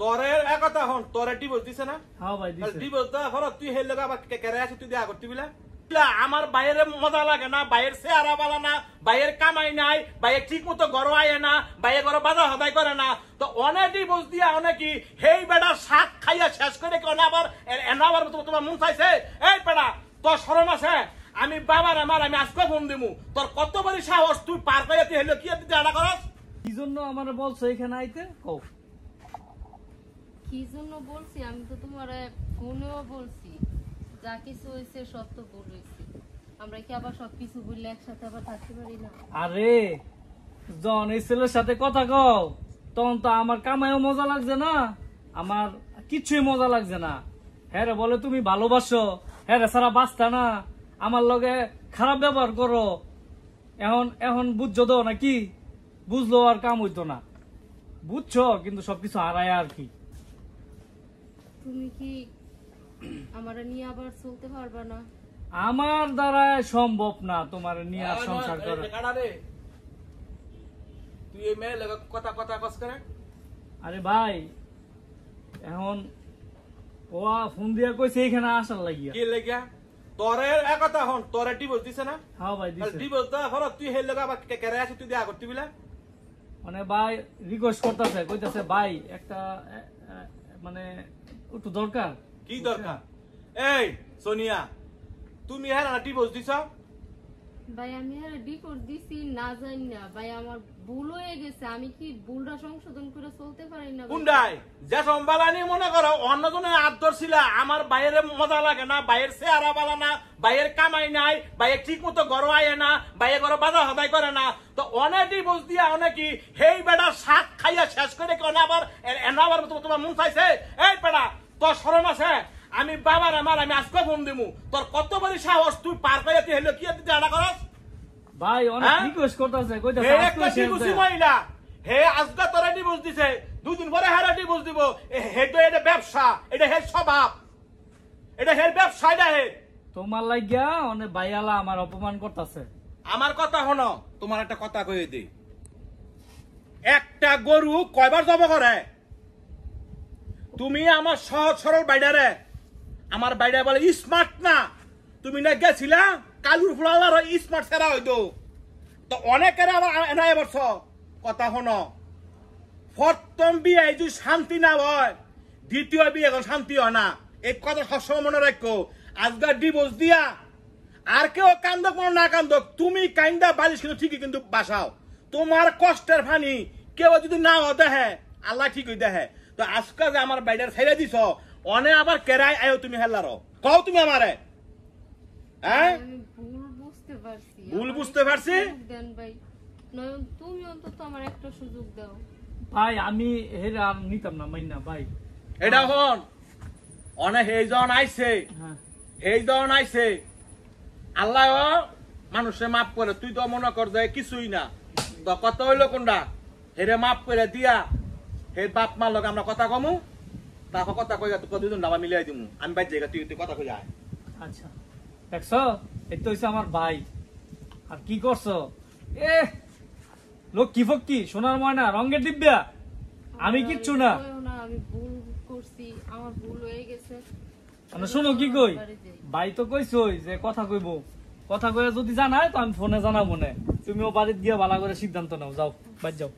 তোরে একথা হন তোরে ডিভোর্স দিছে না? হ্যাঁ ভাই দিছে। ডিভোর্স দেওয়ার পর তুই হেল লাগা আবার কেরে আছে তুই দেখা করতে বিলা? আমার বাইরে মজা লাগে না, বাইরের চেহারা বালা না, বাইরের কামাই নাই, বাইরে ঠিক মতো ঘর আয় না, বাইরে ঘর বাধা হদাই করে না। তো অনেক ডিভোর্স দিয়া অনেকই হেই বেড়া শাক খাইয়া শেষ করে কেন আবার আবার তোমার মন চাইছে? এই বেড়া তোর শরম আছে? আমি বাবার আমি আজকে ফোন দিমু। তোর কত বড় সাহস তুই পার করে তুই হেলো কি আডা করস? কি জন্য আমার বলছো এখানে আইতে কও? কি জন্য বলছি? আমি তো তোমার ফোনেও বলছি যা কিছু হয়েছে সব তো বলেছি। আমরা কি আবার সবকিছু বললে একসাথে আবার থাকতে পারি না? আরে জন এই ছেলের সাথে কথা কও তখন তো আমার কামাইও মজা লাগছে না, আমার কিছুই মজা লাগছে না। হ্যাঁ রে বলে তুমি ভালোবাসো, হ্যাঁ রে সারা বাঁচতা না, আমার লগে খারাপ ব্যবহার করো। এখন এখন বুঝছো তো নাকি? বুঝলো আর কাম হইতো না, বুঝছো কিন্তু সবকিছু হারায় আর কি। তুমি কি আমারে নিয়ে আবার চলতে পারবা না? আমার দ্বারা সম্ভব না তোমার নিয়ে আর সংসার করা। তুই এই মেয়ে লাগা কথা কথা কস করে? আরে ভাই এখন ও ফোন দিয়া কইছে এখানে আসার লাগিয়া। কি লাগিয়া? তোরে একথা হন তোরে ডিভোর্স দিছে না? হ্যাঁ ভাই দিছে। ডিভোর্স দেওয়ার পর তুই হেল লাগা আবার কেরে আছে তুই দেখা করতে বিলা? মানে ভাই রিকোয়েস্ট করতেছে, কইতাছে ভাই একটা মানে একটু দরকার। কি দরকার? এই সোনিয়া তুমি হ্যাঁ না ডিভোর্স দিছ? ভাই আমি ডিভোর্স দিছি না জানি না ভাই, আমার ভুল হয়ে গেছে। আমি কি ভুলটা সংশোধন করে চলতে পারি না? কুন্ডাই যে সম্বালানি মনে করো অন্যজনের আদর ছিল, আমার বাইরে মজা লাগে না, বাইরের চেহারা বালা না, বাইরের কামাই নাই, বাইরে ঠিক মতো ঘর আয় না, বাইরে ঘর বাধা হদাই করে না। তো অনেক ডিভোর্স দিয়া অনেকই হেই বেড়া শাক খাইয়া শেষ করে কেন আবার আবার তোমার মন চাইছে? এই বেড়া তোর শরম আছে? আমি বাবার আমি আজকে ফোন দিমু। তোর কত বড় সাহস তুই পার করে তুই হেলো কি আডা করস? ভাই অনেক রিকোয়েস্ট করতেছে, কইতাছে হে আজকে একটা শেষ ডিভোর্স দেয়। মহিলা, হে আজকে তোরা ডিভোর্স দিছে, দুদিন পরে হেরা ডিভোর্স দিব। হেটো এটা ব্যবসা, এটা হের স্বভাব, এটা হের ব্যবসা, এটা হে। তোমার লাগিয়া অনেক ভাইয়ালা আমার অপমান করতেছে। আমার কথা হনো, তোমার একটা কথা কয়ে দিই। একটা গরু কয়বার জব করে? তুমি আমার সহজ সরল বাইডারে, আমার বাইডা বলে স্মার্ট না। তুমি না গেছিলা কালুর ফুলালার স্মার্ট সেরা হইতো। তো অনেকের আবার এনাই বলছ কথা হনো, প্রথম বিয়ে যদি শান্তি না হয় দ্বিতীয় বিয়ে এখন শান্তি হয় না। এই কথা সবসময় মনে রাখো। আজকাল ডিভোর্স দিয়া আর কেউ কান্দক মনে না কান্দক, তুমি কান্দা বালিশ কিন্তু ঠিকই কিন্তু বাসাও। তোমার কষ্টের ফানি কেউ যদি না দেখে আল্লাহ ঠিকই দেখে। তো আজকাল যে আমার বাইরের ছেড়ে দিছ অনে আবার কেরাই আয়ো তুমি হেলারো কও তুমি আমারে? হ্যাঁ আমি ভুল বুঝতে পারছি। ভুল বুঝতে পারছি? দেন ভাই, নয়ন তুমি অন্তত আমার একটা সুযোগ দাও। ভাই আমি হেরে আর নিতাম না মাইনা ভাই। এটা হন অনেক হেজন আইছে, হ্যাঁ হেজন আইছে, আল্লাহ মানুষে মাফ করে। তুই তো মনে কর যে কিছুই না। তো কত হইলো কোনটা হেরে মাফ করে দিয়া হে বাপ মার লগে আমরা কথা কমু, তারপর কথা কই দুজন ডাবা মিলাই দিমু। আমি বাইর জায়গা তুই তুই কথা কই আয়। আচ্ছা দেখছো, এই তো হইছে আমার ভাই। আর কি করছো? এ লক্ষ্মী ফক্কি সোনার ময়না রঙের দিব্যা, আমি কিচ্ছু না। আমি ভুল করছি, আমার ভুল হয়ে গেছে। মানে শোনো কি কই, ভাই তো কইছই যে কথা কইবো, কথা কইয়া যদি জানায় তো আমি ফোনে জানাবো না। তুমিও বাড়িতে গিয়ে ভালো করে সিদ্ধান্ত নাও, যাও বাড়ি যাও।